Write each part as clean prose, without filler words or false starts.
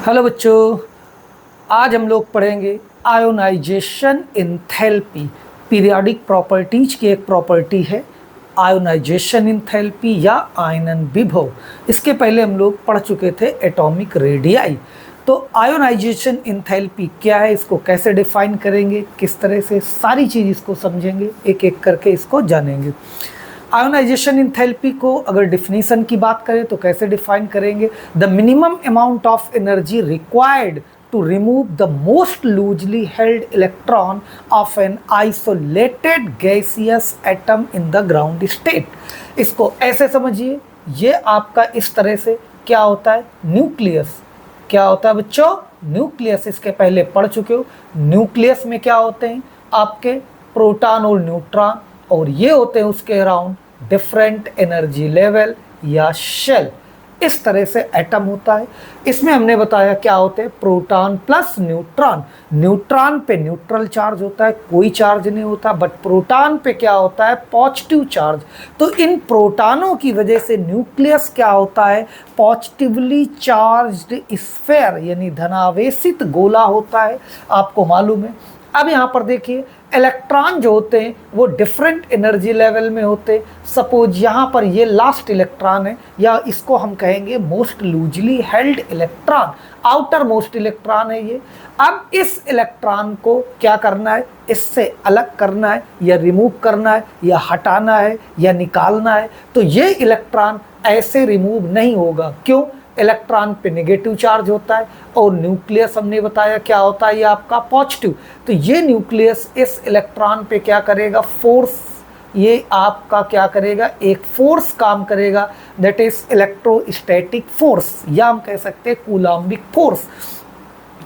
Hello बच्चों, आज हम लोग पढ़ेंगे आयोनाइजेशन एंथैल्पी। पीरियोडिक प्रॉपर्टीज की एक प्रॉपर्टी है आयोनाइजेशन एंथैल्पी या आयनन विभव। इसके पहले हम लोग पढ़ चुके थे एटॉमिक रेडियाई। तो आयोनाइजेशन एंथैल्पी क्या है, इसको कैसे डिफाइन करेंगे, किस तरह से, सारी चीज़ इसको समझेंगे, एक एक करके इसको जानेंगे। आयोनाइजेशन एंथैल्पी को अगर डिफिनीशन की बात करें तो कैसे डिफाइन करेंगे? The minimum amount of energy required to remove the most loosely held electron of an isolated gaseous atom in the ground state। इसको ऐसे समझिए, ये आपका इस तरह से क्या होता है, न्यूक्लियस। क्या होता है बच्चों? न्यूक्लियस। इसके पहले पढ़ चुके हो। न्यूक्लियस में क्या होते हैं आपके प्रोटॉन और न्यूट्रॉन, और ये होते हैं उसके अराउंड डिफरेंट एनर्जी लेवल या शेल। इस तरह से एटम होता है। इसमें हमने बताया क्या होते हैं, प्रोटॉन प्लस न्यूट्रॉन। न्यूट्रॉन पे न्यूट्रल चार्ज होता है, कोई चार्ज नहीं होता, बट प्रोटॉन पे क्या होता है, पॉजिटिव चार्ज। तो इन प्रोटॉनों की वजह से न्यूक्लियस क्या होता है, पॉजिटिवली चार्ज्ड स्फीयर यानी धनावेशित गोला होता है, आपको मालूम है। अब यहाँ पर देखिए, इलेक्ट्रॉन जो होते हैं वो डिफरेंट एनर्जी लेवल में होते हैं। सपोज यहाँ पर ये लास्ट इलेक्ट्रॉन है, या इसको हम कहेंगे most loosely held electron, outer most electron है ये। अब इस इलेक्ट्रॉन को क्या करना है, इससे अलग करना है, या रिमूव करना है, या हटाना है, या निकालना है। तो ये इलेक्ट्रॉन ऐसे रिमूव नहीं होगा। क्यों? इलेक्ट्रॉन पे नेगेटिव चार्ज होता है, और न्यूक्लियस हमने बताया क्या होता है, ये आपका पॉजिटिव। तो ये न्यूक्लियस इस इलेक्ट्रॉन पे क्या करेगा, फोर्स, ये आपका क्या करेगा, एक फोर्स काम करेगा, दैट इज इलेक्ट्रोस्टैटिक फोर्स, या हम कह सकते हैं कूलम्बिक फोर्स।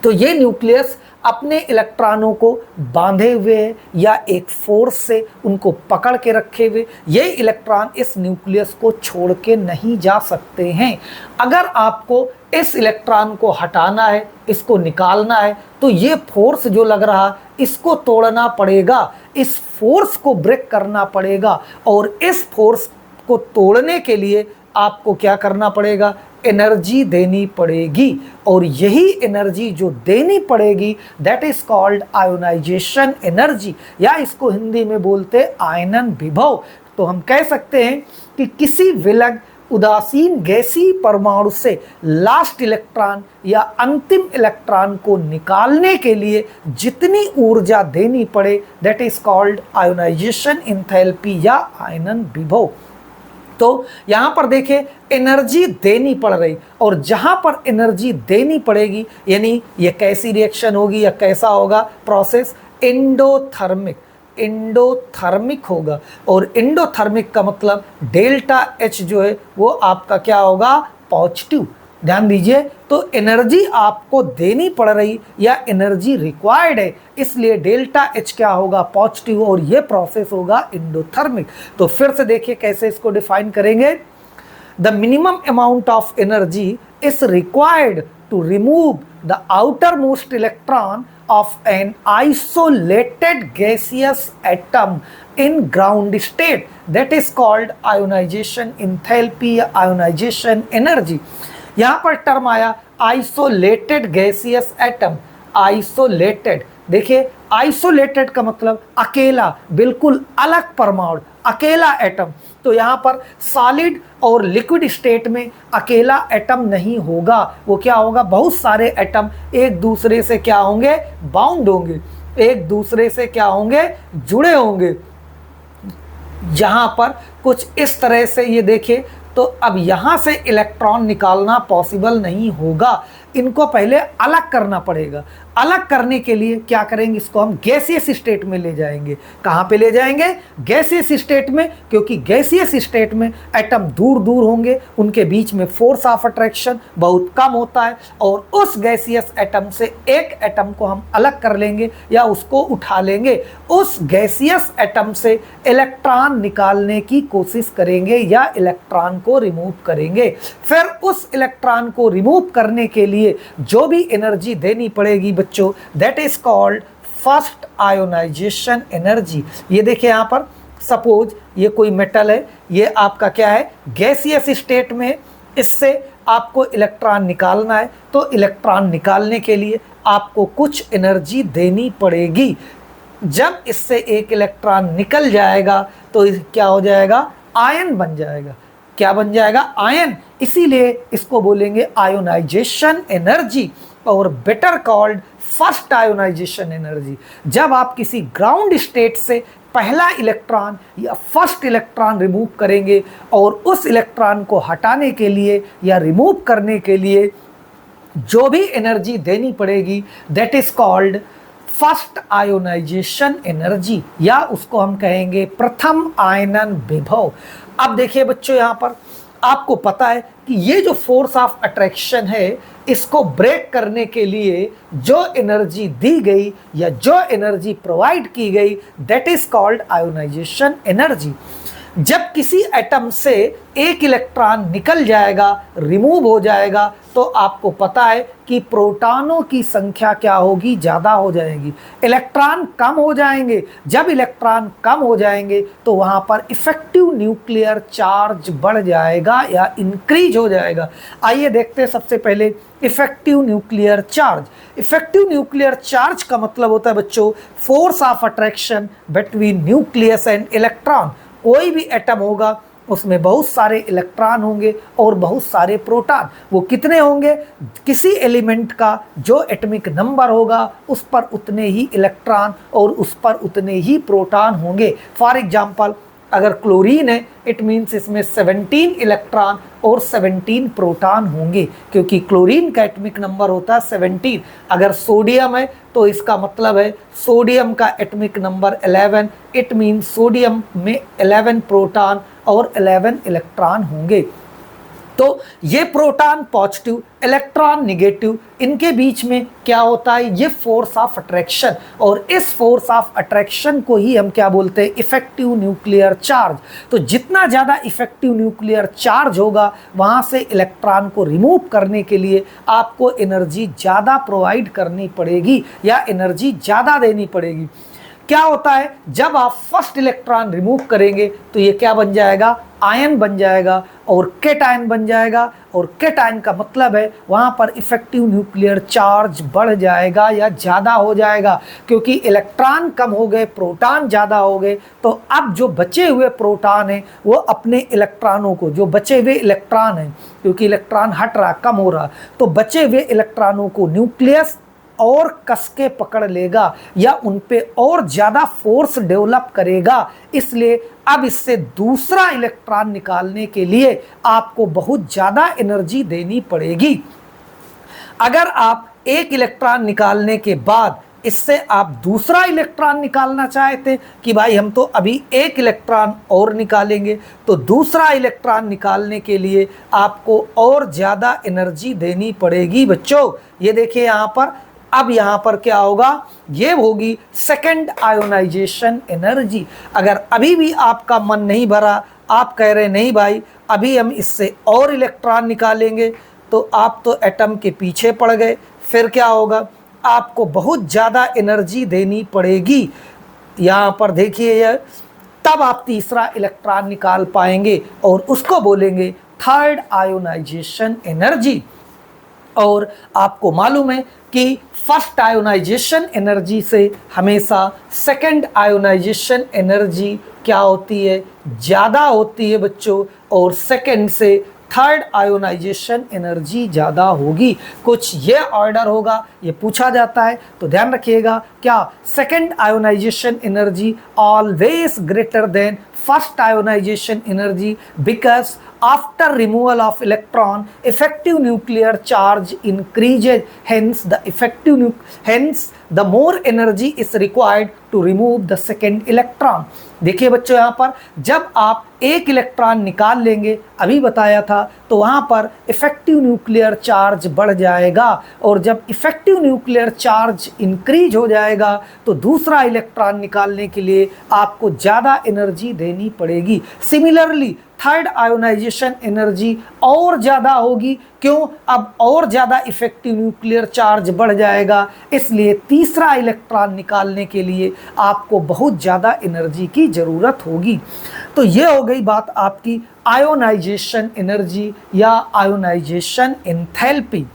तो ये न्यूक्लियस अपने इलेक्ट्रॉनों को बांधे हुए है, या एक फोर्स से उनको पकड़ के रखे हुए। ये इलेक्ट्रॉन इस न्यूक्लियस को छोड़ के नहीं जा सकते हैं। अगर आपको इस इलेक्ट्रॉन को हटाना है, इसको निकालना है, तो ये फोर्स जो लग रहा, इसको तोड़ना पड़ेगा, इस फोर्स को ब्रेक करना पड़ेगा। और इस फोर्स को तोड़ने के लिए आपको क्या करना पड़ेगा, एनर्जी देनी पड़ेगी। और यही एनर्जी जो देनी पड़ेगी that is called ionisation energy, या इसको हिंदी में बोलते आयनन विभव। तो हम कह सकते हैं कि किसी विलग उदासीन गैसीय परमाणु से लास्ट इलेक्ट्रॉन या अंतिम इलेक्ट्रॉन को निकालने के लिए जितनी ऊर्जा देनी पड़े that is called ionisation enthalpy या आयनन विभव। तो यहाँ पर देखिए, एनर्जी देनी पड़ रही, और जहाँ पर एनर्जी देनी पड़ेगी, यानी ये कैसी रिएक्शन होगी या कैसा होगा प्रोसेस, एंडोथर्मिक। एंडोथर्मिक होगा, और एंडोथर्मिक का मतलब डेल्टा एच जो है वो आपका क्या होगा, पॉजिटिव। ध्यान दीजिए, तो एनर्जी आपको देनी पड़ रही या एनर्जी रिक्वायर्ड है, इसलिए डेल्टा एच क्या होगा, पॉजिटिव, और ये प्रोसेस होगा एंडोथर्मिक। तो फिर से देखिए कैसे इसको डिफाइन करेंगे। The minimum amount of energy is required to remove the outer most electron of an isolated gaseous atom in ground state, that is called ionization enthalpy या ionization energy। यहाँ पर टर्म आया आइसोलेटेड गैसियस एटम। आइसोलेटेड, देखिए isolated का मतलब अकेला, बिल्कुल अलग परमाणु, अकेला एटम। तो यहाँ पर सॉलिड और लिक्विड स्टेट में अकेला एटम नहीं होगा, वो क्या होगा, बहुत सारे एटम एक दूसरे से क्या होंगे, बाउंड होंगे, एक दूसरे से क्या होंगे, जुड़े होंगे। जहाँ पर कुछ इस तरह से ये देखिए, तो अब यहाँ से इलेक्ट्रॉन निकालना पॉसिबल नहीं होगा, इनको पहले अलग करना पड़ेगा। अलग करने के लिए क्या करेंगे, इसको हम गैसियस स्टेट में ले जाएंगे। कहाँ पे ले जाएंगे, गैसियस स्टेट में, क्योंकि गैसियस स्टेट में एटम दूर दूर होंगे, उनके बीच में फोर्स ऑफ अट्रैक्शन बहुत कम होता है, और उस गैसियस एटम से एक एटम को हम अलग कर लेंगे या उसको उठा लेंगे। उस गैसियस एटम से इलेक्ट्रॉन निकालने की कोशिश करेंगे या इलेक्ट्रॉन को रिमूव करेंगे। फिर उस इलेक्ट्रॉन को रिमूव करने के लिए जो भी एनर्जी देनी पड़ेगी बच्चों, that is called first ionisation energy. ये देखिए यहाँ पर, सपोज ये कोई मेटल है, ये आपका क्या है, गैसियस स्टेट में, इससे आपको इलेक्ट्रॉन निकालना है तो इलेक्ट्रॉन निकालने के लिए आपको कुछ एनर्जी देनी पड़ेगी। जब इससे एक इलेक्ट्रॉन निकल जाएगा तो क्या हो जाएगा, आयन बन जाएगा। क्या बन जाएगा, आयन। इसीलिए इसको बोलेंगे आयोनाइजेशन एनर्जी, और better called first ionisation energy. जब आप किसी ग्राउंड स्टेट से पहला इलेक्ट्रॉन या फर्स्ट इलेक्ट्रॉन रिमूव करेंगे और उस इलेक्ट्रॉन को हटाने के लिए या रिमूव करने के लिए जो भी एनर्जी देनी पड़ेगी, that is called first ionisation energy, या उसको हम कहेंगे प्रथम आयनन विभव। अब देखिए बच्चों, यहाँ पर आपको पता है कि ये जो फोर्स ऑफ अट्रैक्शन है, इसको ब्रेक करने के लिए जो एनर्जी दी गई या जो एनर्जी प्रोवाइड की गई, that is called ionisation energy. जब किसी एटम से एक इलेक्ट्रॉन निकल जाएगा, रिमूव हो जाएगा, तो आपको पता है कि प्रोटॉनों की संख्या क्या होगी, ज़्यादा हो जाएगी, इलेक्ट्रॉन कम हो जाएंगे। जब इलेक्ट्रॉन कम हो जाएंगे तो वहाँ पर इफेक्टिव न्यूक्लियर चार्ज बढ़ जाएगा या इंक्रीज हो जाएगा। आइए देखते हैं सबसे पहले effective nuclear charge. Effective nuclear charge का मतलब होता है बच्चों force of attraction between nucleus and electron. कोई भी एटम होगा उसमें बहुत सारे इलेक्ट्रॉन होंगे और बहुत सारे प्रोटॉन। वो कितने होंगे, किसी एलिमेंट का जो एटॉमिक नंबर होगा उस पर उतने ही इलेक्ट्रॉन और उस पर उतने ही प्रोटॉन होंगे। फॉर एग्जांपल अगर क्लोरीन है, इट मीन्स इसमें 17 इलेक्ट्रॉन और 17 प्रोटॉन होंगे, क्योंकि क्लोरीन का एटॉमिक नंबर होता है 17। अगर सोडियम है तो इसका मतलब है सोडियम का atomic number 11, it means sodium में 11 प्रोटॉन और 11 इलेक्ट्रॉन होंगे। तो ये प्रोटॉन पॉजिटिव, इलेक्ट्रॉन निगेटिव, इनके बीच में क्या होता है, ये फोर्स ऑफ अट्रैक्शन, और इस फोर्स ऑफ अट्रैक्शन को ही हम क्या बोलते हैं, इफेक्टिव न्यूक्लियर चार्ज। तो जितना ज़्यादा इफेक्टिव न्यूक्लियर चार्ज होगा, वहाँ से इलेक्ट्रॉन को रिमूव करने के लिए आपको एनर्जी ज़्यादा प्रोवाइड करनी पड़ेगी या एनर्जी ज़्यादा देनी पड़ेगी। क्या होता है, जब आप फर्स्ट इलेक्ट्रॉन रिमूव करेंगे तो ये क्या बन जाएगा, आयन बन जाएगा और केटायन बन जाएगा, और केटायन का मतलब है वहाँ पर इफेक्टिव न्यूक्लियर चार्ज बढ़ जाएगा या ज़्यादा हो जाएगा, क्योंकि इलेक्ट्रॉन कम हो गए, प्रोटॉन ज़्यादा हो गए। तो अब जो बचे हुए प्रोटॉन हैं वो अपने इलेक्ट्रॉनों को, जो बचे हुए इलेक्ट्रॉन हैं, क्योंकि इलेक्ट्रॉन हट रहा, कम हो रहा, तो बचे हुए इलेक्ट्रॉनों को न्यूक्लियस और कस के पकड़ लेगा या उन पे और ज़्यादा फोर्स डेवलप करेगा। इसलिए अब इससे दूसरा इलेक्ट्रॉन निकालने के लिए आपको बहुत ज़्यादा एनर्जी देनी पड़ेगी। अगर आप एक इलेक्ट्रॉन निकालने के बाद इससे आप दूसरा इलेक्ट्रॉन निकालना चाहते कि भाई हम तो अभी एक इलेक्ट्रॉन और निकालेंगे, तो दूसरा इलेक्ट्रॉन निकालने के लिए आपको और ज़्यादा एनर्जी देनी पड़ेगी। बच्चों ये देखिए यहाँ पर, अब यहाँ पर क्या होगा, ये होगी सेकंड आयोनाइजेशन एनर्जी। अगर अभी भी आपका मन नहीं भरा, आप कह रहे नहीं भाई अभी हम इससे और इलेक्ट्रॉन निकालेंगे, तो आप तो एटम के पीछे पड़ गए। फिर क्या होगा, आपको बहुत ज़्यादा एनर्जी देनी पड़ेगी। यहाँ पर देखिए यह, तब आप तीसरा इलेक्ट्रॉन निकाल पाएंगे और उसको बोलेंगे थर्ड आयोनाइजेशन एनर्जी। और आपको मालूम है कि फर्स्ट आयोनाइजेशन एनर्जी से हमेशा सेकंड आयोनाइजेशन एनर्जी क्या होती है, ज़्यादा होती है बच्चों, और सेकंड से थर्ड आयोनाइजेशन एनर्जी ज़्यादा होगी। कुछ ये ऑर्डर होगा, ये पूछा जाता है तो ध्यान रखिएगा। क्या, second ionisation energy always greater than first ionisation energy because after removal of electron effective nuclear charge increases, hence the more energy is required to remove the second electron। देखिए बच्चों यहाँ पर जब आप एक इलेक्ट्रॉन निकाल लेंगे, अभी बताया था, तो वहाँ पर इफेक्टिव न्यूक्लियर चार्ज बढ़ जाएगा, और जब इफेक्टिव न्यूक्लियर चार्ज इंक्रीज हो जाएगा तो दूसरा इलेक्ट्रॉन निकालने के लिए आपको ज़्यादा एनर्जी देनी पड़ेगी। सिमिलरली थर्ड आयोनाइजेशन एनर्जी और ज़्यादा होगी। क्यों? अब और ज़्यादा इफेक्टिव न्यूक्लियर चार्ज बढ़ जाएगा, इसलिए तीसरा इलेक्ट्रॉन निकालने के लिए आपको बहुत ज़्यादा एनर्जी की ज़रूरत होगी। तो ये हो गई बात आपकी आयोनाइजेशन एनर्जी या आयोनाइजेशन एंथैल्पी।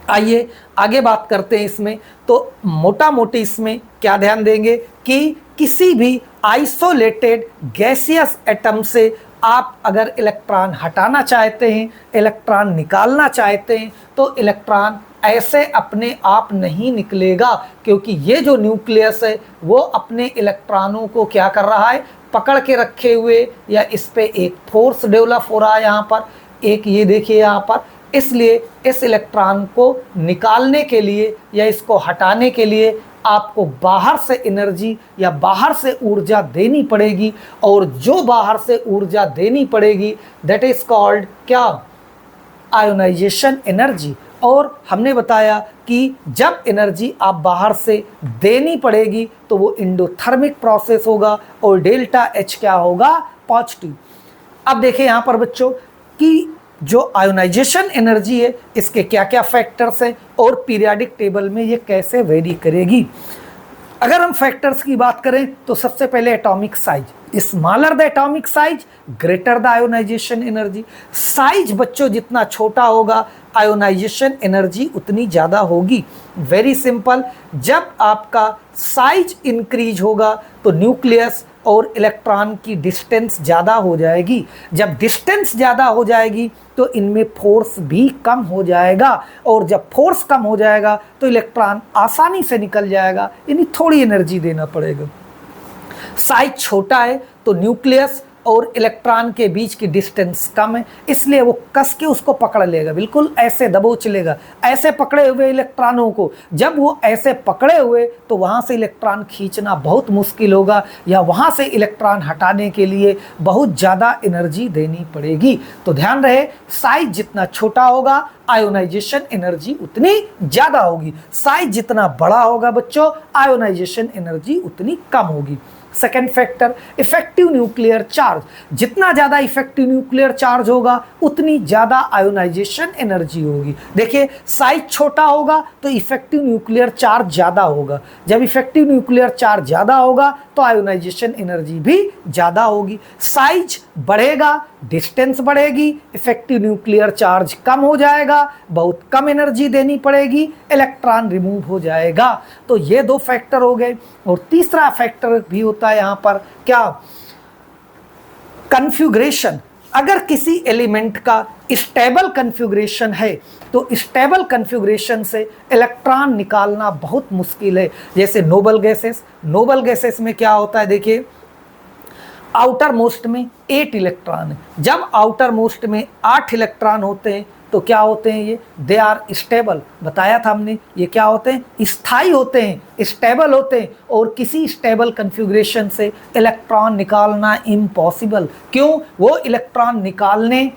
आइए आगे बात करते हैं इसमें। तो मोटा मोटी इसमें क्या ध्यान देंगे कि किसी भी आइसोलेटेड गैसियस एटम से आप अगर इलेक्ट्रॉन हटाना चाहते हैं, इलेक्ट्रॉन निकालना चाहते हैं, तो इलेक्ट्रॉन ऐसे अपने आप नहीं निकलेगा, क्योंकि ये जो न्यूक्लियस है वो अपने इलेक्ट्रॉनों को क्या कर रहा है, पकड़ के रखे हुए, या इस पे एक फोर्स डेवलप हो रहा है यहाँ पर, एक ये देखिए यहाँ पर। इसलिए इस इलेक्ट्रॉन को निकालने के लिए या इसको हटाने के लिए आपको बाहर से एनर्जी या बाहर से ऊर्जा देनी पड़ेगी, और जो बाहर से ऊर्जा देनी पड़ेगी दैट इज कॉल्ड क्या, आयोनाइजेशन एनर्जी। और हमने बताया कि जब एनर्जी आप बाहर से देनी पड़ेगी तो वो एंडोथर्मिक प्रोसेस होगा और डेल्टा एच क्या होगा, पॉजिटिव। अब देखिए यहाँ पर बच्चों कि जो आयोनाइजेशन एनर्जी है इसके क्या क्या फैक्टर्स हैं और पीरियोडिक टेबल में ये कैसे वेरी करेगी। अगर हम फैक्टर्स की बात करें तो सबसे पहले atomic size, smaller the atomic size greater the ionisation energy. Size बच्चों जितना छोटा होगा आयोनाइजेशन एनर्जी उतनी ज़्यादा होगी। वेरी सिंपल, जब आपका साइज इंक्रीज होगा तो न्यूक्लियस और इलेक्ट्रॉन की डिस्टेंस ज़्यादा हो जाएगी। जब डिस्टेंस ज़्यादा हो जाएगी तो इनमें फोर्स भी कम हो जाएगा, और जब फोर्स कम हो जाएगा तो इलेक्ट्रॉन आसानी से निकल जाएगा, यानी थोड़ी एनर्जी देना पड़ेगा। साइज छोटा है तो न्यूक्लियस और इलेक्ट्रॉन के बीच की डिस्टेंस कम है, इसलिए वो कस के उसको पकड़ लेगा, बिल्कुल ऐसे दबोच लेगा। ऐसे पकड़े हुए इलेक्ट्रॉनों को जब वो ऐसे पकड़े हुए तो वहाँ से इलेक्ट्रॉन खींचना बहुत मुश्किल होगा, या वहाँ से इलेक्ट्रॉन हटाने के लिए बहुत ज़्यादा एनर्जी देनी पड़ेगी। तो ध्यान रहे, साइज जितना छोटा होगा आयोनाइजेशन एनर्जी उतनी ज़्यादा होगी, साइज जितना बड़ा होगा बच्चों आयोनाइजेशन एनर्जी उतनी कम होगी। Second factor, effective nuclear charge. जितना ज़्यादा इफेक्टिव न्यूक्लियर चार्ज होगा उतनी ज़्यादा आयोनाइजेशन एनर्जी होगी। देखिए साइज छोटा होगा तो इफेक्टिव न्यूक्लियर चार्ज ज़्यादा होगा, जब इफेक्टिव न्यूक्लियर चार्ज ज़्यादा होगा तो आयोनाइजेशन एनर्जी भी ज़्यादा होगी। साइज बढ़ेगा, डिस्टेंस बढ़ेगी, इफेक्टिव न्यूक्लियर चार्ज कम हो जाएगा, बहुत कम एनर्जी देनी पड़ेगी, इलेक्ट्रॉन रिमूव हो जाएगा। तो ये दो फैक्टर हो गए। और तीसरा फैक्टर भी होता है यहाँ पर क्या, कन्फ्यूग्रेशन। अगर किसी एलिमेंट का स्टेबल कन्फ्यूग्रेशन है तो स्टेबल कन्फ्यूग्रेशन से इलेक्ट्रॉन निकालना बहुत मुश्किल है। जैसे नोबल गैसेस, नोबल गैसेस में क्या होता है, देखिए आउटर मोस्ट में 8 इलेक्ट्रॉन है। जब आउटर मोस्ट में 8 इलेक्ट्रॉन होते हैं तो क्या होते हैं, ये दे आर स्टेबल। बताया था हमने, ये क्या होते हैं, स्थायी होते हैं, स्टेबल होते हैं, और किसी स्टेबल कन्फिग्रेशन से इलेक्ट्रॉन निकालना इम्पॉसिबल। क्यों? वो इलेक्ट्रॉन निकालने,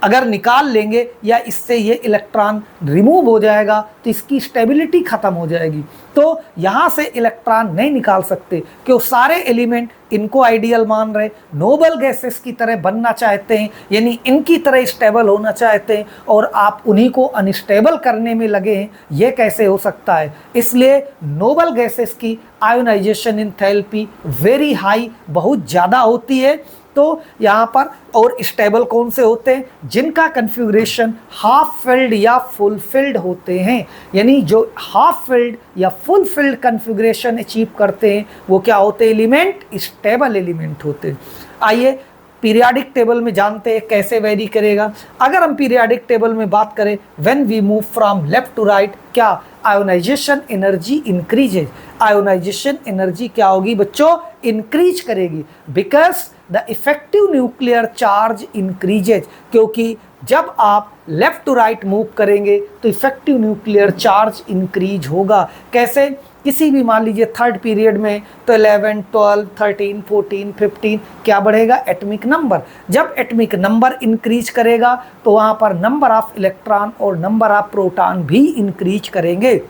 अगर निकाल लेंगे या इससे ये इलेक्ट्रॉन रिमूव हो जाएगा तो इसकी स्टेबिलिटी ख़त्म हो जाएगी। तो यहाँ से इलेक्ट्रॉन नहीं निकाल सकते, क्यों? सारे एलिमेंट इनको आइडियल मान रहे, नोबल गैसेस की तरह बनना चाहते हैं, यानी इनकी तरह स्टेबल होना चाहते हैं, और आप उन्हीं को अनस्टेबल करने में लगे हैं, ये कैसे हो सकता है? इसलिए नोबल गैसेस की आयोनाइजेशन एंथैल्पी वेरी हाई, बहुत ज़्यादा होती है। तो यहाँ पर और स्टेबल कौन से होते हैं, जिनका कन्फिग्रेशन हाफ फिल्ड या फुल फिल्ड होते हैं, यानी जो हाफ फिल्ड या फुल फिल्ड कन्फिग्रेशन अचीव करते हैं वो क्या होते हैं, एलिमेंट स्टेबल एलिमेंट होते हैं। आइए पीरियोडिक टेबल में जानते हैं कैसे वेरी करेगा। अगर हम पीरियोडिक टेबल में बात करें, when we move from left to right, क्या ionisation energy increases. Ionisation energy क्या होगी बच्चों, इंक्रीज करेगी, because the effective nuclear charge increases. क्योंकि जब आप लेफ्ट टू राइट मूव करेंगे तो इफेक्टिव न्यूक्लियर चार्ज इंक्रीज होगा। कैसे? किसी भी मान लीजिए थर्ड पीरियड में तो 11, 12, 13, 14, 15 क्या बढ़ेगा, एटॉमिक नंबर। जब एटॉमिक नंबर इंक्रीज करेगा तो वहाँ पर नंबर ऑफ इलेक्ट्रॉन और नंबर ऑफ प्रोटॉन भी इंक्रीज करेंगे।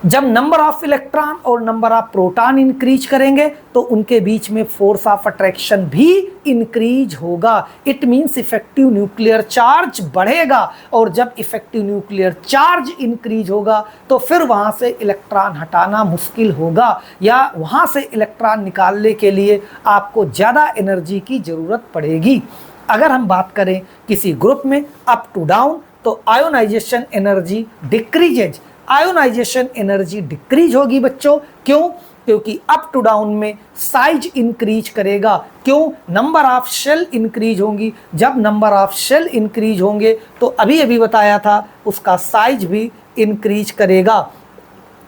जब नंबर ऑफ इलेक्ट्रॉन और नंबर ऑफ प्रोटॉन इंक्रीज करेंगे तो उनके बीच में फोर्स ऑफ अट्रैक्शन भी इंक्रीज होगा। It means effective nuclear charge बढ़ेगा, और जब इफेक्टिव न्यूक्लियर चार्ज इंक्रीज होगा तो फिर वहां से इलेक्ट्रॉन हटाना मुश्किल होगा, या वहां से इलेक्ट्रॉन निकालने के लिए आपको ज़्यादा एनर्जी की ज़रूरत पड़ेगी। अगर हम बात करें किसी ग्रुप में अप टू डाउन, तो ionisation energy decreases, ionisation energy decrease होगी बच्चों। क्यों? क्योंकि अप टू डाउन में साइज इंक्रीज करेगा। क्यों? नंबर ऑफ शेल इंक्रीज होंगी। जब नंबर ऑफ शेल इंक्रीज होंगे तो अभी अभी बताया था उसका साइज भी इंक्रीज करेगा,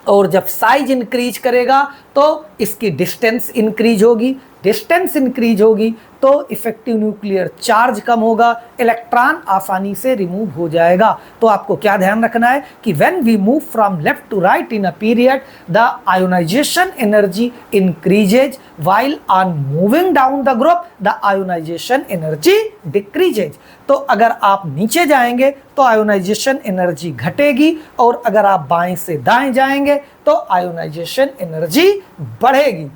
और जब साइज इंक्रीज करेगा तो इसकी डिस्टेंस इंक्रीज होगी। डिस्टेंस इंक्रीज होगी तो इफेक्टिव न्यूक्लियर चार्ज कम होगा, इलेक्ट्रॉन आसानी से रिमूव हो जाएगा। तो आपको क्या ध्यान रखना है कि when we move from left to right in a period, the ionisation energy increases, while on moving down the group the ionisation energy decreases. तो अगर आप नीचे जाएंगे तो आयोनाइजेशन एनर्जी घटेगी, और अगर आप बाएं से दाएं जाएंगे तो आयोनाइजेशन एनर्जी बढ़ेगी।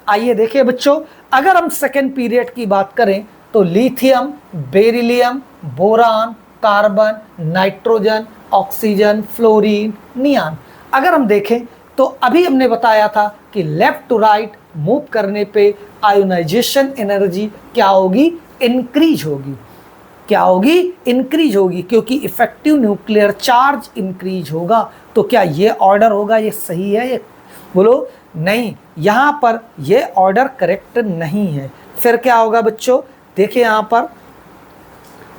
आइए देखिए बच्चों, अगर हम सेकेंड पीरियड की बात करें तो lithium, beryllium, boron, carbon, nitrogen, oxygen, fluorine, neon. अगर हम देखें तो अभी हमने बताया था कि लेफ्ट टू राइट मूव करने पे आयोनाइजेशन एनर्जी क्या होगी? इंक्रीज होगी। क्या होगी? इंक्रीज होगी, क्योंकि इफेक्टिव न्यूक्लियर चार्ज इंक्रीज होगा। तो क्या ये ऑर्डर होगा, ये सही है? ये बोलो नहीं, यहाँ पर ये ऑर्डर करेक्ट नहीं है। फिर क्या होगा बच्चों? देखिए यहाँ पर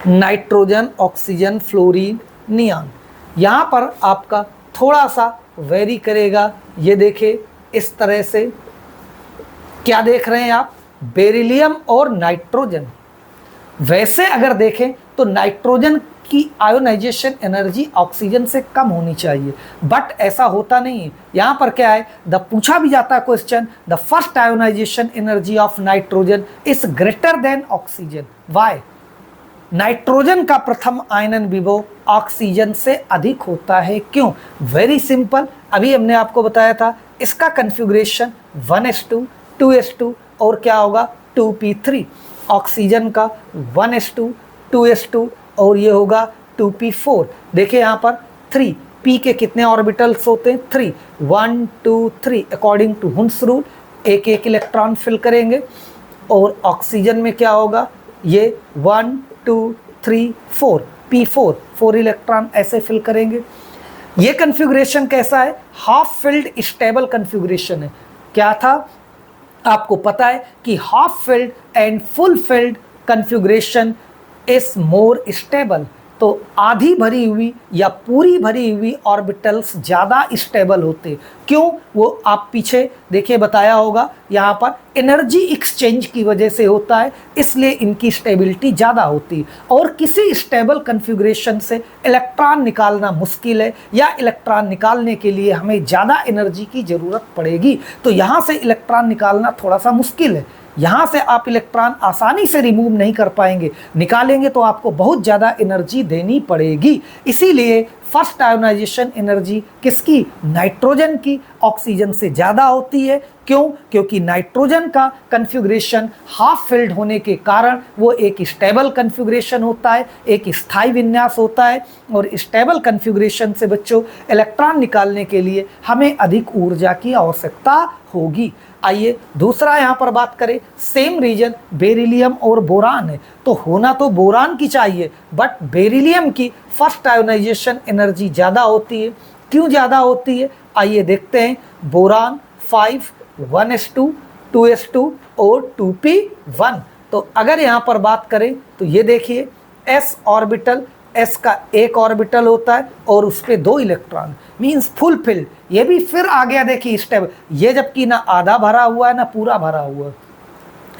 नाइट्रोजन, ऑक्सीजन, फ्लोरीन, नियान, यहाँ पर आपका थोड़ा सा वेरी करेगा। ये देखिए इस तरह से, क्या देख रहे हैं आप? बेरिलियम और नाइट्रोजन। वैसे अगर देखें तो नाइट्रोजन की आयोनाइजेशन एनर्जी ऑक्सीजन से कम होनी चाहिए, बट ऐसा होता नहीं है। यहाँ पर क्या है, पूछा भी जाता है question, the first ionisation energy of nitrogen is greater than oxygen. Why? Nitrogen का प्रथम आयनन विभव ऑक्सीजन से अधिक होता है। क्यों? वेरी सिंपल, अभी हमने आपको बताया था इसका कन्फिग्रेशन 1s2, 2s2 और क्या होगा 2p3। ऑक्सीजन का 1s2, 2s2 और ये होगा 2p4। देखिए यहाँ पर 3 p के कितने ऑर्बिटल्स होते हैं? 3, 1 2 3 अकॉर्डिंग टू हुन्स रूल एक एक इलेक्ट्रॉन फिल करेंगे। और ऑक्सीजन में क्या होगा? ये 1 2 3 4 p4 4 इलेक्ट्रॉन ऐसे फिल करेंगे। ये कन्फिग्रेशन कैसा है? हाफ फिल्ड स्टेबल कन्फिग्रेशन है। क्या था? आपको पता है कि half filled and full field configuration is more stable. तो आधी भरी हुई या पूरी भरी हुई ऑर्बिटल्स ज़्यादा स्टेबल होते। क्यों? वो आप पीछे देखिए बताया होगा, यहाँ पर एनर्जी एक्सचेंज की वजह से होता है, इसलिए इनकी स्टेबिलिटी ज़्यादा होती है। और किसी स्टेबल कन्फिग्रेशन से इलेक्ट्रॉन निकालना मुश्किल है, या इलेक्ट्रॉन निकालने के लिए हमें ज़्यादा एनर्जी की ज़रूरत पड़ेगी। तो यहाँ से इलेक्ट्रॉन निकालना थोड़ा सा मुश्किल है। यहाँ से आप इलेक्ट्रॉन आसानी से रिमूव नहीं कर पाएंगे, निकालेंगे तो आपको बहुत ज़्यादा एनर्जी देनी पड़ेगी। इसीलिए फर्स्ट आयोनाइजेशन एनर्जी किसकी? नाइट्रोजन की ऑक्सीजन से ज़्यादा होती है। क्यों? क्योंकि नाइट्रोजन का कन्फिग्रेशन हाफ फिल्ड होने के कारण वो एक स्टेबल कन्फिग्रेशन होता है, एक स्थायी विन्यास होता है। और स्टेबल कन्फिग्रेशन से बच्चों इलेक्ट्रॉन निकालने के लिए हमें अधिक ऊर्जा की आवश्यकता होगी। आइए दूसरा यहाँ पर बात करें, सेम रीजन बेरिलियम और बोरान है। तो होना तो बोरान की चाहिए, बट बेरिलियम की फर्स्ट आयोनाइजेशन एनर्जी ज़्यादा होती है। क्यों ज़्यादा होती है? आइए देखते हैं। बोरान 5, 1s2, 2s2 और 2p1। तो अगर यहाँ पर बात करें तो ये देखिए s ऑर्बिटल, s का एक ऑर्बिटल होता है और उस पर 2 इलेक्ट्रॉन, मीन्स फुल फिल्ड। ये भी फिर आ गया देखिए स्टेबल, ये जबकि ना आधा भरा हुआ है ना पूरा भरा हुआ है।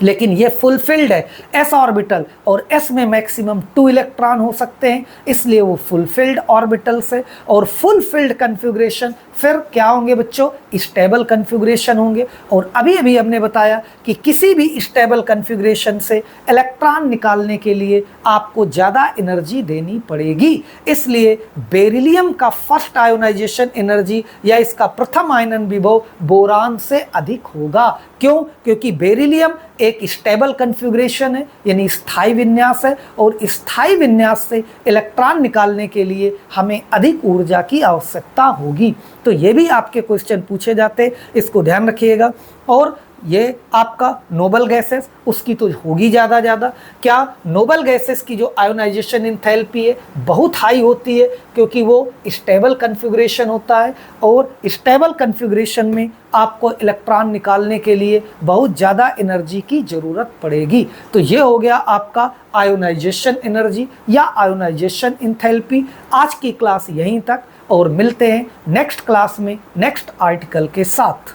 लेकिन ये फुलफिल्ड है s ऑर्बिटल, और s में मैक्सिमम 2 इलेक्ट्रॉन हो सकते हैं, इसलिए वो फुलफिल्ड ऑर्बिटल्स है। और फुलफिल्ड कन्फिग्रेशन फिर क्या होंगे बच्चों, स्टेबल कन्फिग्रेशन होंगे। और अभी अभी हमने बताया कि किसी भी स्टेबल कन्फिग्रेशन से इलेक्ट्रॉन निकालने के लिए आपको ज़्यादा एनर्जी देनी पड़ेगी, इसलिए बेरिलियम का फर्स्ट आयोनाइजेशन एनर्जी या इसका प्रथम आयनन विभव बोरान से अधिक होगा। क्यों? क्योंकि बेरिलियम एक स्टेबल कन्फिग्रेशन है, यानी स्थायी विन्यास है, और स्थायी विन्यास से इलेक्ट्रॉन निकालने के लिए हमें अधिक ऊर्जा की आवश्यकता होगी। तो ये भी आपके क्वेश्चन पूछे जाते, इसको ध्यान रखिएगा। और ये आपका नोबल गैसेस, उसकी तो होगी ज़्यादा। क्या नोबल गैसेस की जो आयोनाइजेशन एंथैल्पी है बहुत हाई होती है, क्योंकि वो स्टेबल कन्फिग्रेशन होता है, और स्टेबल कन्फिग्रेशन में आपको इलेक्ट्रॉन निकालने के लिए बहुत ज़्यादा एनर्जी की ज़रूरत पड़ेगी। तो ये हो गया आपका आयोनाइजेशन एनर्जी या आयोनाइजेशन एंथैल्पी। आज की क्लास यहीं तक, और मिलते हैं नेक्स्ट क्लास में नेक्स्ट आर्टिकल के साथ।